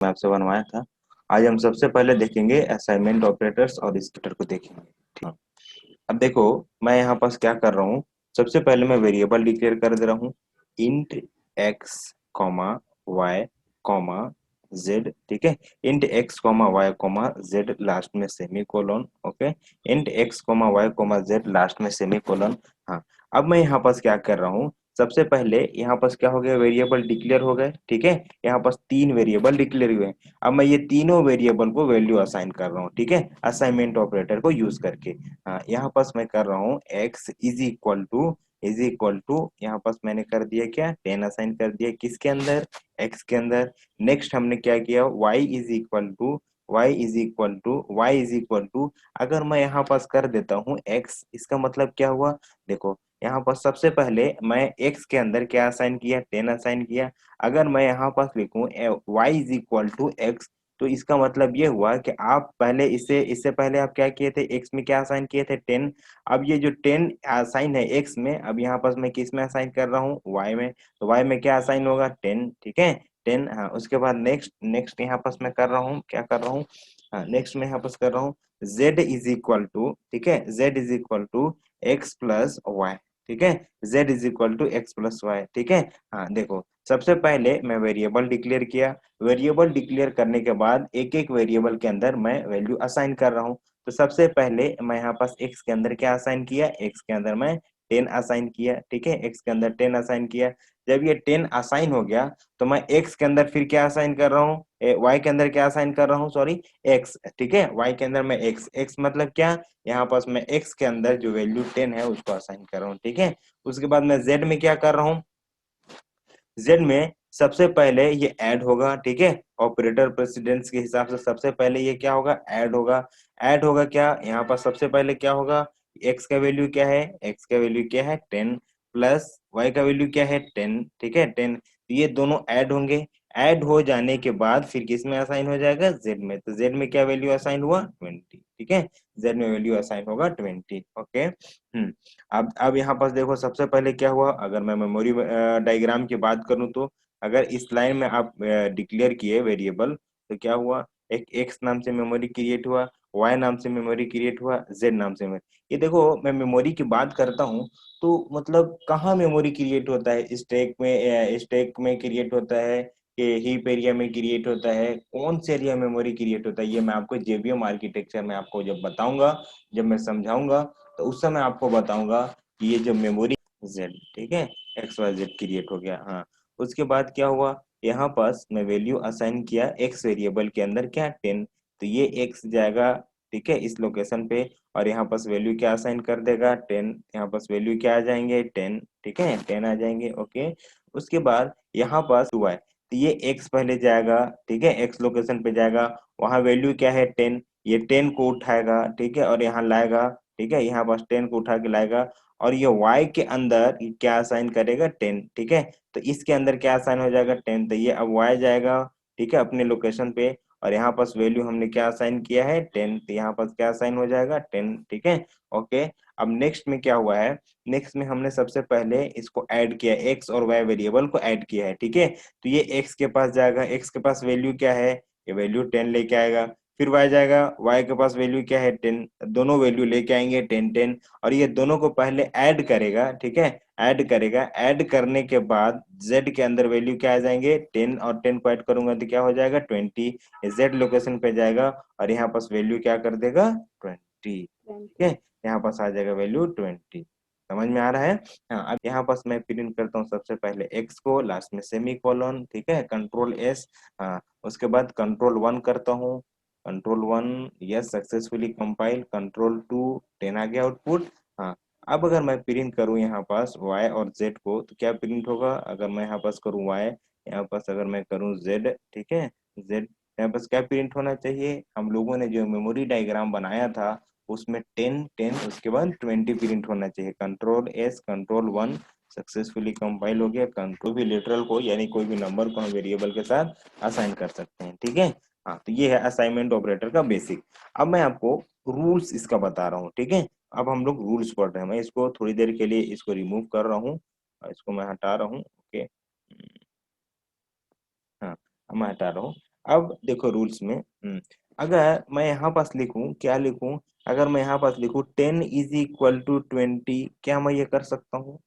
मैं आपसे बनवाया था। आज हम सबसे पहले देखेंगे असाइनमेंट ऑपरेटर्स और स्प्लिटर को देखेंगे। ठीक है। अब देखो, मैं यहाँ पास क्या कर रहा हूँ। सबसे पहले मैं वेरिएबल डिक्लेयर कर दे रहा हूँ। Int X comma Y comma Z. ठीक है। Int X comma Y comma Z last में semicolon. Okay. Int X comma Y comma Z last में सेमी कोलन। हाँ। अब मैं यहाँ पास क्या कर रहा हूँ। सबसे पहले यहाँ पास क्या हो गया, वेरिएबल डिक्लेयर हो गए। ठीक है। यहाँ पास 3 वेरिएबल डिक्लेयर हुए। अब मैं ये तीनों वेरिएबल को वैल्यू असाइन कर रहा हूँ। ठीक है, असाइनमेंट ऑपरेटर को यूज करके। हाँ, यहाँ पास मैं कर रहा हूँ x इज इक्वल टू यहाँ पास मैंने कर दिया क्या, 10 असाइन कर दिया किसके अंदर, x के अंदर। नेक्स्ट हमने क्या किया, y इज इक्वल टू अगर मैं यहाँ पास कर देता हूँ x, इसका मतलब क्या हुआ। देखो यहाँ पर सबसे पहले मैं x के अंदर क्या असाइन किया, 10 असाइन किया। अगर मैं यहाँ पास लिखूं y is equal to x, तो इसका मतलब ये हुआ कि आप पहले इससे पहले आप क्या किए थे, x में क्या असाइन किए थे, 10। अब ये जो 10 असाइन है x में, अब यहाँ पास मैं किस में असाइन कर रहा हूँ, y में। तो y में क्या असाइन होगा, 10। ठीक है, 10। हाँ, उसके बाद नेक्स्ट नेक्स्ट यहाँ पास मैं कर रहा हूँ, क्या कर रहा हूँ। हाँ, नेक्स्ट में यहाँ पास कर रहा हूँ z इज इक्वल टू, ठीक है, z is equal to x plus y. ठीक है, z is equal to x plus y. ठीक है। हाँ देखो, सबसे पहले मैं वेरिएबल डिक्लेयर किया। वेरिएबल डिक्लेयर करने के बाद एक एक वेरिएबल के अंदर मैं वैल्यू असाइन कर रहा हूँ। तो सबसे पहले मैं यहाँ पास x के अंदर क्या असाइन किया, x के अंदर मैं 10 असाइन किया। ठीक है, x के अंदर 10 असाइन किया। जब ये 10 असाइन हो गया, तो मैं x के अंदर फिर क्या असाइन कर रहा हूँ, y के अंदर क्या असाइन कर रहा हूँ, सॉरी x। ठीक है, y के अंदर मैं x मतलब क्या, यहाँ पास मैं x के अंदर जो वैल्यू 10 है उसको असाइन कर रहा हूँ। ठीक है। उसके बाद मैं z में क्या कर रहा हूँ, जेड में सबसे पहले ये ऐड होगा। ठीक है, ऑपरेटर प्रेसिडेंस के हिसाब से सबसे पहले ये क्या होगा, ऐड होगा। ऐड होगा क्या, यहाँ पर सबसे पहले क्या होगा, एक्स का वैल्यू क्या है, एक्स का वैल्यू क्या है 10, प्लस वाई का वैल्यू क्या है 10। ठीक है, 10। तो ये दोनों ऐड होंगे। ऐड हो जाने के बाद फिर किस में असाइन हो जाएगा, जेड में। तो जेड में क्या वैल्यू असाइन हुआ, 20। ठीक है, जेड में वैल्यू असाइन होगा 20। ओके। अब यहाँ पास देखो, सबसे पहले क्या हुआ, अगर मैं मेमोरी डायग्राम की बात करूं, तो अगर इस लाइन में आप डिक्लेयर किए वेरिएबल, तो क्या हुआ, एक एक्स नाम से मेमोरी क्रिएट हुआ, वाई नाम से मेमोरी क्रिएट हुआ, जेड नाम से मेमोरी। ये देखो, मैं मेमोरी की बात करता हूँ, तो मतलब कहाँ मेमोरी क्रिएट होता है, स्टैक में क्रिएट होता है कि हीप एरिया में क्रिएट होता है, कौन से एरिया मेमोरी क्रिएट होता है, ये मैं आपको जेवीएम आर्किटेक्चर में आपको जब बताऊंगा, जब मैं समझाऊंगा, तो उस समय आपको बताऊंगा कि ये जो मेमोरी जेड, ठीक है, एक्स वाई जेड क्रिएट हो गया। हाँ, उसके बाद क्या हुआ, यहाँ पास मैं वैल्यू असाइन किया एक्स वेरिएबल के अंदर क्या, 10। तो ये एक्स जाएगा, ठीक है, इस लोकेशन पे, और यहाँ पास वैल्यू क्या असाइन कर देगा, 10। यहाँ पास वैल्यू क्या आ जाएंगे, 10। ठीक है, 10 आ जाएंगे। ओके। उसके बाद यहाँ पास हुआ है, तो ये एक्स पहले जाएगा, ठीक है, एक्स लोकेशन पे जाएगा, वहां वैल्यू क्या है, 10। ये 10 को उठाएगा, ठीक है, और यहाँ लाएगा। ठीक है, यहाँ पास 10 को उठा के लाएगा, और ये y के अंदर ये क्या असाइन करेगा, 10। ठीक है, तो इसके अंदर क्या असाइन हो जाएगा, 10। तो ये अब y जाएगा, ठीक है, अपने लोकेशन पे, और यहाँ पास वैल्यू हमने क्या असाइन किया है, 10। तो यहाँ पास क्या असाइन हो जाएगा, 10। ठीक है। ओके। अब नेक्स्ट में क्या हुआ है, नेक्स्ट में हमने सबसे पहले इसको ऐड किया, x और y वेरिएबल को ऐड किया है। ठीक है, तो ये x के पास जाएगा, x के पास वैल्यू क्या है, ये वैल्यू 10 लेके आएगा। फिर y जाएगा, y के पास वैल्यू क्या है, 10। दोनों वैल्यू लेके आएंगे, 10 10, और ये दोनों को पहले ऐड करेगा। ठीक है, ऐड करेगा। ऐड करने के बाद z के अंदर वैल्यू क्या आ जाएंगे, 10, और 10 को ऐड करूंगा तो क्या हो जाएगा, 20। z लोकेशन पे जाएगा, और यहाँ पास वैल्यू क्या कर देगा, 20। ठीक है, यहाँ पास आ जाएगा वैल्यू 20। समझ में आ रहा है। हाँ, अब यहाँ पास मैं प्रिंट करता हूँ सबसे पहले x को, लास्ट में सेमी कोलन। ठीक है, कंट्रोल s। हाँ, उसके बाद कंट्रोल 1 करता हूँ, control 1, yes, successfully compile. Control 2, 10 आ गया आउटपुट। हाँ, अब अगर मैं प्रिंट करूं यहाँ पास y और z को, तो क्या प्रिंट होगा, अगर मैं यहाँ पास करूं y, यहाँ पास अगर मैं करूं z, ठीक है, z, यहाँ पास क्या प्रिंट होना चाहिए, हम लोगों ने जो मेमोरी डायग्राम बनाया था उसमें 10 10 उसके बाद 20 प्रिंट होना चाहिए। Control s, control 1, successfully compile हो गया। कंट्रोल भी लिटरल को, यानी कोई भी नंबर को हम वेरिएबल के साथ असाइन कर सकते हैं। ठीक है। हाँ, तो ये है असाइनमेंट ऑपरेटर का बेसिक। अब मैं आपको रूल्स इसका बता रहा हूँ। ठीक है, अब हम लोग रूल्स पढ़ रहे हैं। मैं इसको थोड़ी देर के लिए इसको रिमूव कर रहा हूँ, इसको मैं हटा रहा हूँ। ओके। हाँ, अब मैं हटा रहा हूँ। अब देखो रूल्स में, अगर मैं यहाँ पास लिखूं, क्या लिखूं, अगर मैं यहाँ पास लिखूं 10 इज इक्वल टू 20, क्या मैं ये कर सकता हूँ?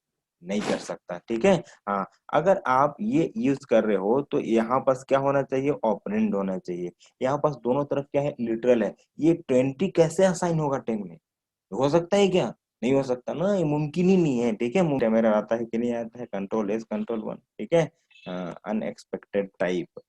नहीं कर सकता, ठीक है। हाँ, अगर आप ये यूज कर रहे हो तो यहाँ पास क्या होना चाहिए? ऑपरेंड होना चाहिए। यहाँ पास दोनों तरफ क्या है? लिटरल है। ये 20 कैसे असाइन होगा 10 में? हो सकता है क्या? नहीं हो सकता ना, ये मुमकिन ही नहीं है, ठीक है। कैमरा आता है कि नहीं आता है, कंट्रोल एस कंट्रोल वन, ठीक है। अनएक्सपेक्टेड टाइप,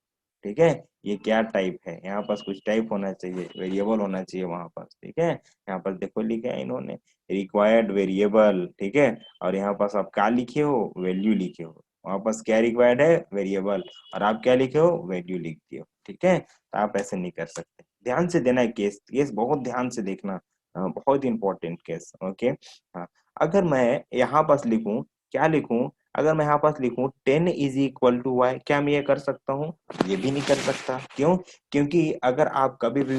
ठीक है। ये क्या टाइप है? यहाँ पास कुछ टाइप होना चाहिए, वेरिएबल होना चाहिए वहां पास, ठीक है। यहाँ पर देखो लिखा है इन्होंने रिक्वायर्ड वेरिएबल, ठीक है। और यहाँ पास आप क्या लिखे हो? वैल्यू लिखे हो। वहां पास क्या रिक्वायर्ड है? वेरिएबल। और आप क्या लिखे हो? वैल्यू लिख दिए हो, ठीक है। तो आप ऐसे नहीं कर सकते, ध्यान से देना है केस, केस बहुत ध्यान से देखना। बहुत इंपॉर्टेंट केस, ओके। हाँ, अगर मैं यहाँ पास लिखूं, क्या लिखूं? अगर मैं यहाँ पास लिखूं 10 इज इक्वल टू वाई, क्या मैं ये कर सकता हूँ? ये भी नहीं कर सकता। क्यों? क्योंकि अगर आप कभी भी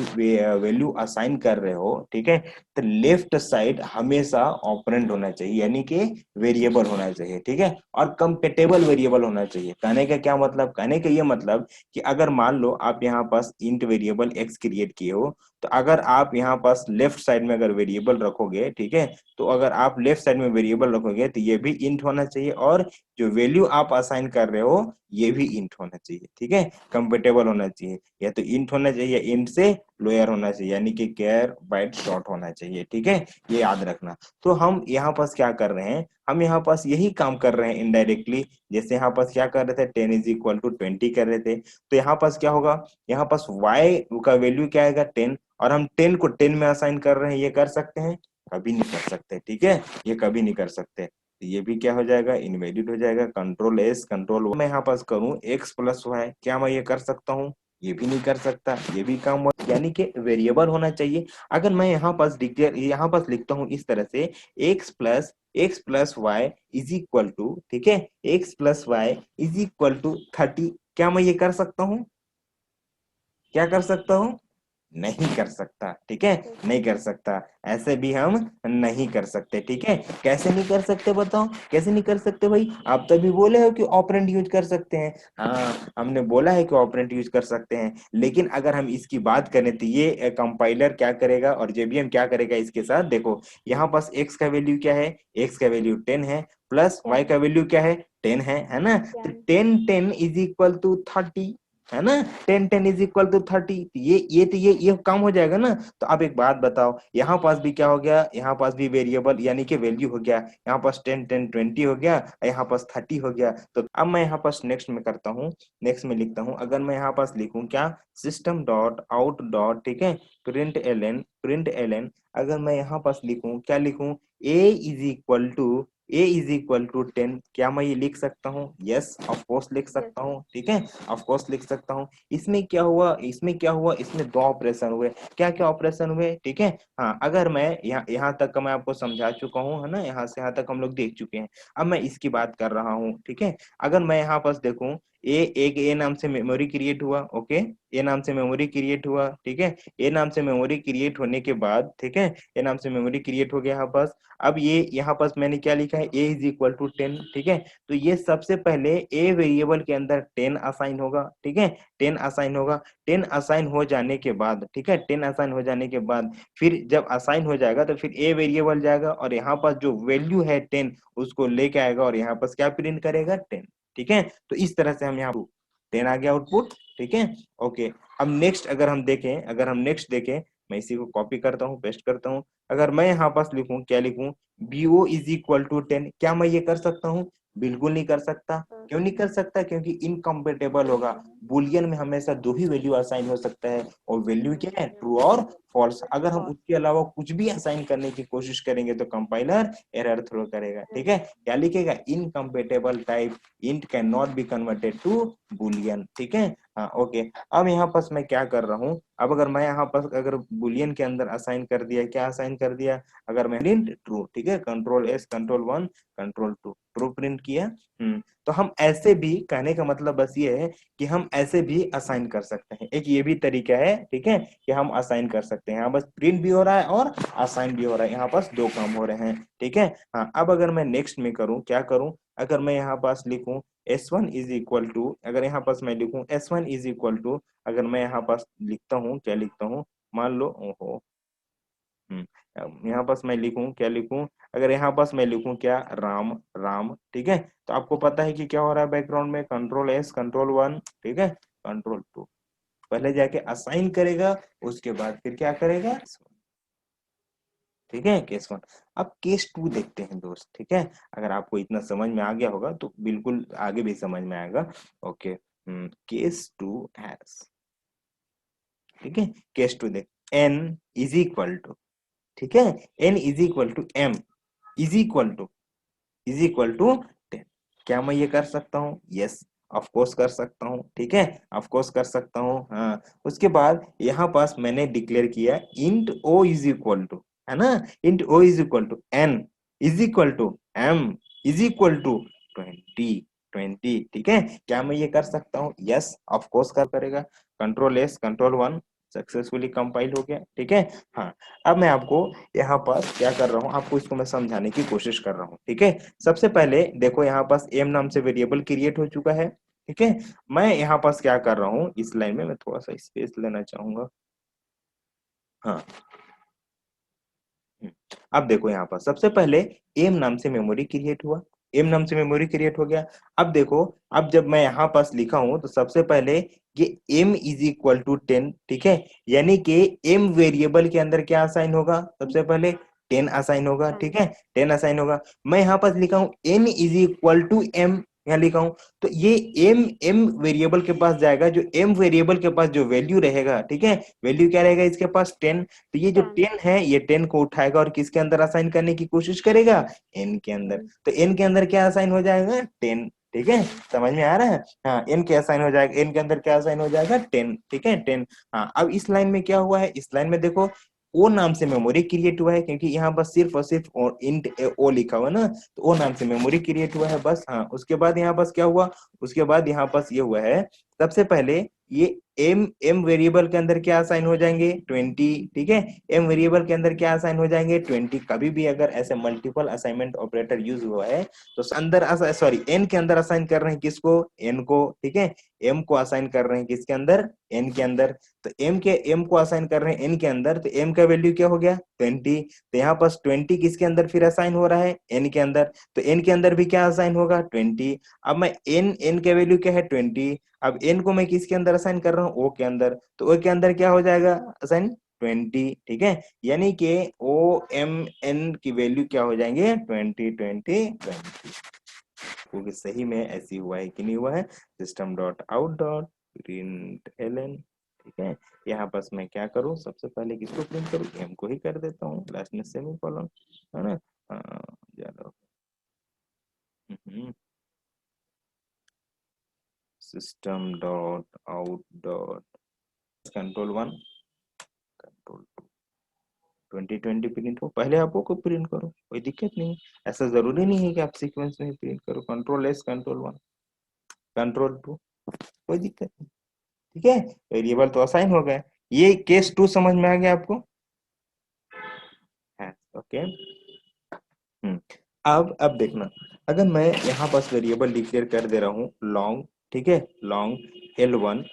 वैल्यू असाइन कर रहे हो, ठीक है, तो लेफ्ट साइड हमेशा ऑपरेंड होना चाहिए, यानी कि वेरिएबल होना चाहिए, ठीक है। और कंपेटेबल वेरिएबल होना चाहिए। कहने का क्या मतलब? कहने का ये मतलब कि अगर मान लो आप यहाँ पास इंट वेरिएबल एक्स क्रिएट किए हो, तो अगर आप यहाँ पास लेफ्ट साइड में अगर वेरिएबल रखोगे, ठीक है, तो अगर आप लेफ्ट साइड में वेरिएबल रखोगे तो ये भी इंट होना चाहिए, और जो वैल्यू आप असाइन कर रहे हो ये भी इंट होना चाहिए, ठीक है। कंपेटेबल होना चाहिए, या तो इंट होना चाहिए, इंट से लोअर होना चाहिए, यानी कि केयर बाइट शॉर्ट होना चाहिए, ठीक है। ये याद रखना। तो हम यहाँ पास क्या कर रहे हैं? हम यहाँ पास यही काम कर रहे हैं इनडायरेक्टली। जैसे यहाँ पास क्या कर रहे थे? 10 इज इक्वल टू 20 कर रहे थे, तो यहाँ पास क्या होगा? यहाँ पास y का वैल्यू क्या आएगा? 10, और हम 10 को 10 में असाइन कर रहे हैं, ये कर सकते हैं? कभी नहीं कर सकते, ठीक है। ये कभी नहीं कर सकते। तो ये भी क्या हो जाएगा? इनवैलिड हो जाएगा। कंट्रोल एस कंट्रोल, मैं यहाँ पास करूँ एक्स प्लस वाई, क्या मैं ये कर सकता हूँ? ये भी नहीं कर सकता। ये भी काम, यानी कि वेरिएबल होना चाहिए। अगर मैं यहाँ पास डिक्लेयर, यहाँ पास लिखता हूँ इस तरह से x plus y is equal to, ठीक है, x plus y is equal to 30, क्या मैं ये कर सकता हूँ? क्या कर सकता हूँ? नहीं कर सकता, ठीक है। नहीं कर सकता, ऐसे भी हम नहीं कर सकते, ठीक है। कैसे नहीं कर सकते बताओ? कैसे नहीं कर सकते भाई? आप तभी बोले हो कि ऑपरेंट यूज कर सकते हैं। हाँ, हमने बोला है कि ऑपरेंट यूज कर सकते हैं, लेकिन अगर हम इसकी बात करें तो ये कंपाइलर क्या करेगा और जेबीएम क्या करेगा इसके साथ? देखो, यहाँ पास एक्स का वैल्यू क्या है? एक्स का वैल्यू 10 है, प्लस वाई का वैल्यू क्या है? 10 है ना। तो 10 इज इक्वल टू 30, है ना। 10 इज इक्वल टू 30, ये काम हो जाएगा ना। तो अब एक बात बताओ, यहाँ पास भी क्या हो गया? यहाँ पास भी वेरिएबल यानी कि वैल्यू हो गया। यहाँ पास 10 20 हो गया, यहाँ पास 30 हो गया। तो अब मैं यहाँ पास नेक्स्ट में करता हूँ, नेक्स्ट में लिखता हूँ। अगर मैं यहाँ पास लिखूँ क्या? सिस्टम डॉट आउट डॉट, ठीक है, प्रिंट एलन, अगर मैं यहाँ पास लिखूँ, क्या लिखूँ? ए इज इक्वल टू 10, क्या मैं ये लिख सकता हूँ? यस, ऑफ कोर्स लिख सकता हूँ, ठीक है। ऑफ कोर्स लिख सकता हूँ। इसमें क्या हुआ? इसमें दो ऑपरेशन हुए। क्या क्या ऑपरेशन हुए? ठीक है। हाँ, अगर मैं यहाँ यहाँ तक का मैं आपको समझा चुका हूँ, है ना, यहाँ से यहाँ तक हम लोग देख चुके हैं। अब मैं इसकी बात कर रहा हूँ, ठीक है। अगर मैं यहाँ पास देखूं, ए नाम से मेमोरी क्रिएट हुआ, ओके, ए नाम से मेमोरी क्रिएट हुआ, ठीक है। ए नाम से मेमोरी क्रिएट होने के बाद, ठीक है, ए नाम से मेमोरी क्रिएट हो गया यहाँ पास। अब ये यहाँ पास मैंने क्या लिखा है? ए इज इक्वल टू 10, ठीक है। तो ये सबसे पहले ए वेरिएबल के अंदर 10 असाइन होगा, ठीक है, 10 असाइन होगा। 10 असाइन हो जाने के बाद, ठीक है, 10 असाइन हो जाने के बाद फिर जब असाइन हो जाएगा तो फिर ए वेरिएबल जाएगा और यहाँ पास जो वैल्यू है 10 उसको लेके आएगा और यहाँ पास क्या प्रिंट करेगा? 10, ठीक है। तो इस तरह से हम यहाँ 10 आ गया आउटपुट, ठीक है। ओके, अब नेक्स्ट अगर हम देखें, मैं इसी को कॉपी करता हूँ, पेस्ट करता हूँ। अगर मैं यहाँ पास लिखूं, क्या लिखूं? BO इज इक्वल टू 10, क्या मैं ये कर सकता हूँ? बिल्कुल नहीं कर सकता। क्यों नहीं कर सकता? क्योंकि इनकम्पेटेबल होगा। बुलियन में हमेशा दो ही वैल्यू असाइन हो सकता है, और वैल्यू क्या है? ट्रू और फॉल्स। अगर हम उसके अलावा कुछ भी असाइन करने की कोशिश करेंगे तो कंपाइलर एरर थ्रो करेगा, ठीक है। क्या लिखेगा? Incompatible type int can not be converted to boolean, ठीक है। हाँ, ओके। अब यहाँ पास मैं क्या कर रहा हूँ? अब अगर मैं यहाँ पास अगर बुलियन के अंदर असाइन कर दिया, क्या असाइन कर दिया? अगर मैं प्रिंट ट्रू, ठीक है, control S control one control two, true print किया। तो हम ऐसे भी, कहने का मतलब बस ये है कि हम ऐसे भी असाइन कर सकते हैं। एक ये भी तरीका है, ठीक है, कि हम असाइन कर सकते हैं। यहाँ बस प्रिंट भी हो रहा है और असाइन भी हो रहा है, यहाँ पास दो काम हो रहे हैं, ठीक है। हाँ, अब अगर मैं नेक्स्ट में करूँ, क्या करूँ? अगर मैं यहाँ पास लिखूं S1 इज इक्वल टू, अगर यहाँ पास मैं लिखूं S1 इज इक्वल टू, अगर मैं यहाँ पास लिखता हूँ, क्या लिखता हूँ, मान लो, ओहो, यहाँ पास मैं लिखूं, क्या लिखूं, अगर यहाँ पास मैं लिखूं क्या, राम राम, ठीक है, तो आपको पता है कि क्या हो रहा है बैकग्राउंड में, कंट्रोल S, कंट्रोल 1, ठीक है, कंट्रोल 2, पहले जाके असाइन करेगा, उसके बाद फिर क्या करेगा, ठीक है, केस 1। अब केस 2 देखते हैं दोस्त, ठीक है, अगर आपको इतना समझ में आ गया होगा तो बिल्कुल आगे भी समझ में आएगा। ओके, केस 2 हैज, ठीक है, केस 2 देख, n इज इक्वल टू, ठीक है, n is equal to m is equal to, is equal to 10, क्या मैं ये कर सकता हूँ, यस, ऑफ कोर्स कर सकता हूँ, ठीक है, ऑफ कोर्स कर सकता हूँ, हाँ। उसके बाद यहाँ पास मैंने डिक्लेयर किया int o is equal to, है ना, int o is equal to n is equal to m is equal to 20, ठीक है, क्या मैं ये कर सकता हूँ, यस, ऑफ कोर्स कर करेगा, control S, control 1, successfully compile हो गया, ठीक है, हाँ। अब मैं आपको यहाँ पर क्या कर रहा हूँ, आपको इसको मैं समझाने की कोशिश कर रहा हूँ, ठीक है। सबसे पहले देखो यहाँ पास m नाम से वेरिएबल क्रिएट हो चुका है, ठीक है। मैं यहाँ पास क्या कर रहा हूँ, इस लाइन में मैं थोड़ा सा स्पेस लेना चाहूंगा, हाँ। अब देखो यहाँ पर सबसे पहले एम नाम से मेमोरी क्रिएट हुआ, एम नाम से मेमोरी क्रिएट हो गया। अब देखो, अब जब मैं यहाँ पास लिखा हूं तो सबसे पहले ये m इज इक्वल टू 10, ठीक है, यानी कि m वेरिएबल के अंदर क्या असाइन होगा, सबसे पहले 10 असाइन होगा, ठीक है, 10 असाइन होगा। मैं यहाँ पास लिखा हूँ n is equal to m, यहाँ लिखा हूं, तो ये m वेरिएबल के पास जाएगा, जो m वेरिएबल के पास जो वैल्यू रहेगा, ठीक है, वैल्यू क्या रहेगा इसके पास, 10, तो ये जो 10 है ये 10 को उठाएगा और किसके अंदर असाइन करने की कोशिश करेगा, n के अंदर, तो n के अंदर क्या असाइन हो जाएगा, 10, ठीक है, समझ में आ रहा है, हाँ, n के असाइन हो जाएगा, n के अंदर क्या असाइन हो जाएगा, 10, ठीक है, 10। हाँ, अब इस लाइन में क्या हुआ है, इस लाइन में देखो ओ नाम से मेमोरी क्रिएट हुआ है, क्योंकि यहाँ पर सिर्फ और सिर्फ इंट ओ लिखा हुआ है ना, तो ओ नाम से मेमोरी क्रिएट हुआ है बस, हाँ। उसके बाद यहाँ पास क्या हुआ, उसके बाद यहाँ पास ये हुआ है, सबसे पहले ये एम वेरिएबल के अंदर क्या असाइन हो जाएंगे, 20, ठीक है, एम वेरिएबल के अंदर क्या असाइन हो जाएंगे, 20। कभी भी अगर ऐसे मल्टीपल असाइनमेंट ऑपरेटर यूज हुआ है तो अंदर, सॉरी, एन के अंदर असाइन कर रहे हैं किसको, एन को, ठीक है, एम को असाइन कर रहे हैं किसके अंदर, एन के अंदर, तो एम को असाइन कर रहे हैं एन के अंदर, तो एम का वैल्यू क्या हो गया, 20, तो यहाँ पास 20 किसके अंदर फिर असाइन हो रहा है, एन के अंदर, तो एन के अंदर भी क्या असाइन होगा, 20। अब मैं एन का वैल्यू क्या है, 20, अब एन को मैं किसके अंदर असाइन कर रहा हूँ, ओ के अंदर, तो ओ के अंदर क्या हो जाएगा असाइन, 20, ठीक है, यानी कि ओ एम एन की वैल्यू क्या हो जाएंगे, 20 20 20, क्योंकि सही में ऐसी हुआ है कि नहीं हुआ है, system dot out dot print ln, ठीक है। यहाँ पास मैं क्या करूँ, सबसे पहले किसको प्रिंट करूँ, एम को ही कर देता हूँ, लास्ट में सेमी कॉलन, है ना, चलो, system dot out dot control 1, control 20 20 print हो, पहले आप वो को प्रिंट करो, कोई दिक्कत नहीं, ऐसा जरूरी नहीं है कि आप सीक्वेंस में प्रिंट करो, कंट्रोल S, कंट्रोल 1, कंट्रोल 2, कोई दिक्कत नहीं, ठीक है, वेरिएबल तो असाइन हो गए। ये केस 2 समझ में आ गया आपको, है, ओके। हम्म अब देखना, अगर मैं यहाँ पास वेरिएबल डिक्लेयर कर दे रहा हूँ लॉन्ग, ठीक है, long L1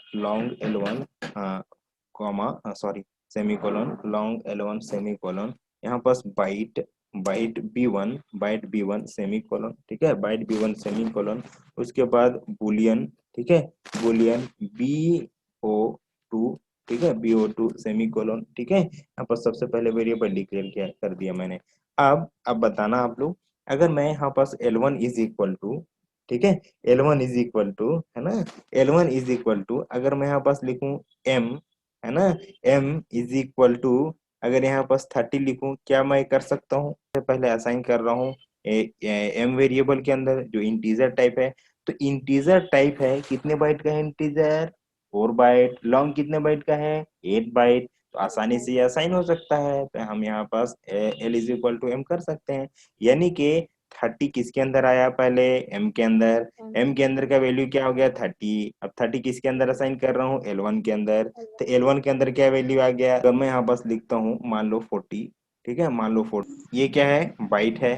comma, sorry, semicolon, long L1 semicolon, यहाँ पास बाइट, बाइट B1 सेमीकोलन, ठीक है, बाइट B1 सेमीकोलन, उसके बाद बुलियन, ठीक है, बुलियन BO2, ठीक है, BO2 सेमीकोलन, ठीक है, यहाँ पर सबसे पहले वेरिएबल डिक्लेयर किया कर दिया मैंने। अब बताना आप लोग, अगर मैं यहाँ पास L1 इज इक्वल टू, ठीक है, L1 इज इक्वल टू, है ना, L1 इज इक्वल टू, अगर मैं यहाँ पास लिखूं m, है ना, m इज इक्वल टू, अगर यहाँ पास 30 लिखूं, क्या मैं कर सकता हूँ, पहले असाइन कर रहा हूँ m वेरिएबल के अंदर जो इंटीजर टाइप है, तो इंटीजर टाइप है कितने बाइट का है, इंटीजर 4 बाइट, लॉन्ग कितने बाइट का है, 8 बाइट, तो आसानी से ये असाइन हो सकता है, तो हम यहाँ पास L is equal to M कर सकते हैं, यानी कि 30 किसके अंदर आया, पहले M के अंदर, M के अंदर का वैल्यू क्या हो गया, 30, अब 30 किसके अंदर असाइन कर रहा हूँ, L1 के अंदर, तो L1 के अंदर क्या वैल्यू आ गया, अगर मैं यहाँ पास लिखता हूँ मान लो 40, ठीक है, मान लो 40, ये क्या है, बाइट है,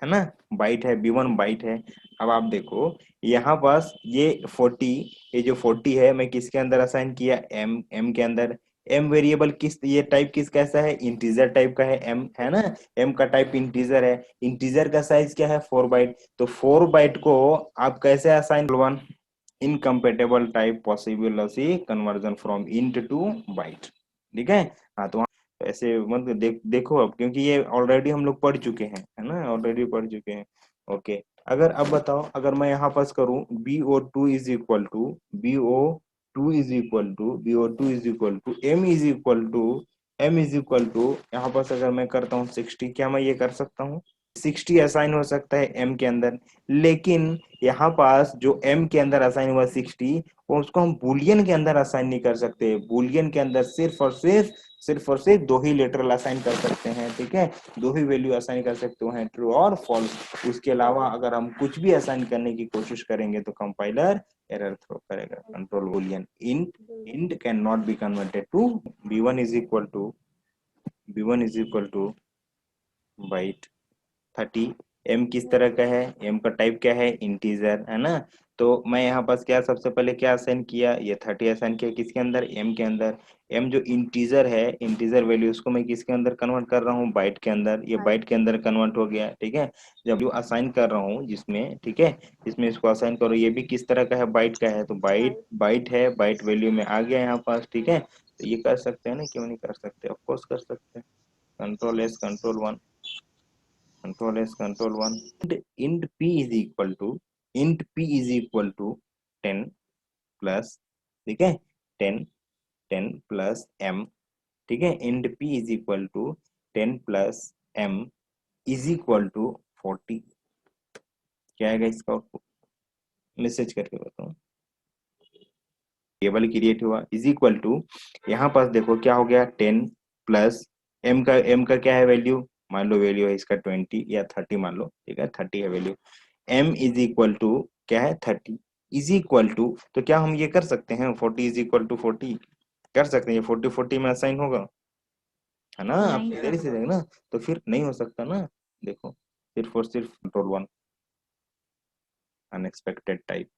है ना, बाइट है, B1 बाइट है। अब आप देखो यहाँ पास ये 40, ये जो 40 है मैं किसके अंदर असाइन किया, एम के अंदर। एम वेरिएबल किस, ये टाइप किस कैसा है, इंटीजर टाइप का है एम, है ना, एम का टाइप इंटीजर है, इंटीजर का साइज क्या है 4 बाइट। तो 4 बाइट को आप कैसे assign, one incompatible type possibility conversion from int to byte, ठीक है। हाँ तो ऐसे मतलब देखो अब, क्योंकि ये ऑलरेडी हम लोग पढ़ चुके हैं, है ना, ऑलरेडी पढ़ चुके हैं। ओके, अगर अब बताओ, अगर मैं यहाँ पास करूँ BO2 is equal to BO2 is equal to BO2 is equal to M is equal to यहाँ पास अगर मैं करता हूँ 60, क्या मैं ये कर सकता हूँ, 60 असाइन हो सकता है एम के अंदर। लेकिन यहाँ पास जो एम के अंदर असाइन हुआ 60, वो उसको हम बुलियन के अंदर असाइन नहीं कर सकते। बुलियन के अंदर सिर्फ और सिर्फ दो ही लेटरल असाइन कर सकते हैं, ठीक है, दो ही वैल्यू असाइन कर सकते हैं, ट्रू और फॉल्स। उसके अलावा अगर हम कुछ भी असाइन करने की कोशिश करेंगे तो कंपाइलर एरर थ्रो करेगा। Control boolean int can not be converted to b1 is equal to byte 30। M किस तरह का है, एम का टाइप क्या है, इंटीजर, है ना। तो मैं यहाँ पास क्या सबसे पहले क्या असाइन किया, ये 30 असाइन किया किसके अंदर, एम के अंदर। एम जो इंटीजर है, इंटीजर वैल्यू, उसको मैं किसके अंदर कन्वर्ट कर रहा हूँ, बाइट के अंदर। ये बाइट के अंदर कन्वर्ट हो गया, ठीक है। जब यू असाइन कर रहा हूँ जिसमें, ठीक है, जिसमें इसको असाइन करो, ये भी किस तरह का है, बाइट का है, तो बाइट बाइट है, बाइट वैल्यू में आ गया यहाँ पास, ठीक है। तो ये कर सकते हैं ना, क्यों नहीं कर सकते, ऑफकोर्स कर सकते हैं। Control S control 1, control s control 1, int p is equal to int p is equal to 10 plus, ठीक है, 10 10 प्लस m, ठीक है, int p is equal to 10 plus m is equal to 40। क्या आएगा इसका आउटपुट, मैसेज करके बताओ। Table create हुआ इज इक्वल टू, यहाँ पास देखो क्या हो गया, 10 प्लस एम का क्या है वैल्यू, मान लो वैल्यू है इसका 20 या 30 मान लो, ठीक है, 30 है value. M is equal to क्या है 30, इज इक्वल टू, तो क्या हम ये कर सकते हैं 40 इज इक्वल टू 40, कर सकते हैं, ये 40 40 में असाइन होगा, है ना, आप नहीं इधर ही से देखना। तो फिर नहीं हो सकता ना, देखो, सिर्फ और सिर्फ control 1, unexpected type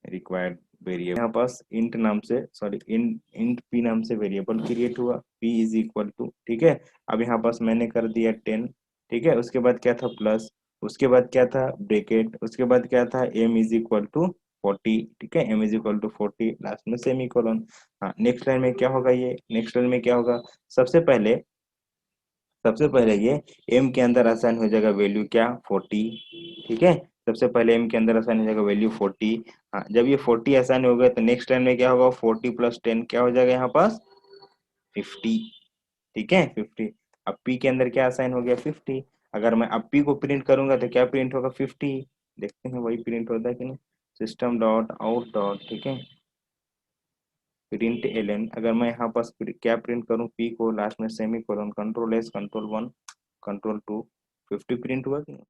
required variable, यहाँ पास इंट नाम से, सॉरी इंट पी नाम से वेरिएबल क्रिएट हुआ, पी इज इक्वल टू, ठीक है। अब यहाँ पास मैंने कर दिया 10, ठीक है, उसके बाद क्या था प्लस, उसके बाद क्या था ब्रैकेट, उसके बाद क्या था एम इज इक्वल टू 40, ठीक है, M is equal to 40, last में सेमी कोलन। हाँ, नेक्स्ट लाइन में क्या होगा, ये नेक्स्ट लाइन में क्या होगा, सबसे पहले सबसे पहले ये m के अंदर असाइन हो जाएगा वैल्यू क्या 40, ठीक है, सबसे पहले m के अंदर असाइन हो जाएगा वैल्यू 40। हाँ, जब ये 40 असाइन हो गए तो नेक्स्ट टाइम में क्या होगा, 40 प्लस 10 क्या हो जाएगा यहाँ पास 50, ठीक है 50। अब p के अंदर क्या असाइन हो गया 50, अगर मैं अब p को प्रिंट करूंगा तो क्या प्रिंट होगा 50, देखते हैं वही प्रिंट होता है कि नहीं, सिस्टम डॉट आउट डॉट, ठीक है, प्रिंट एलन, अगर मैं यहाँ पास क्या प्रिंट करूँ, p को लास्ट में semi colon, control S control 1 control 2, 50 print हुआ कि नहीं।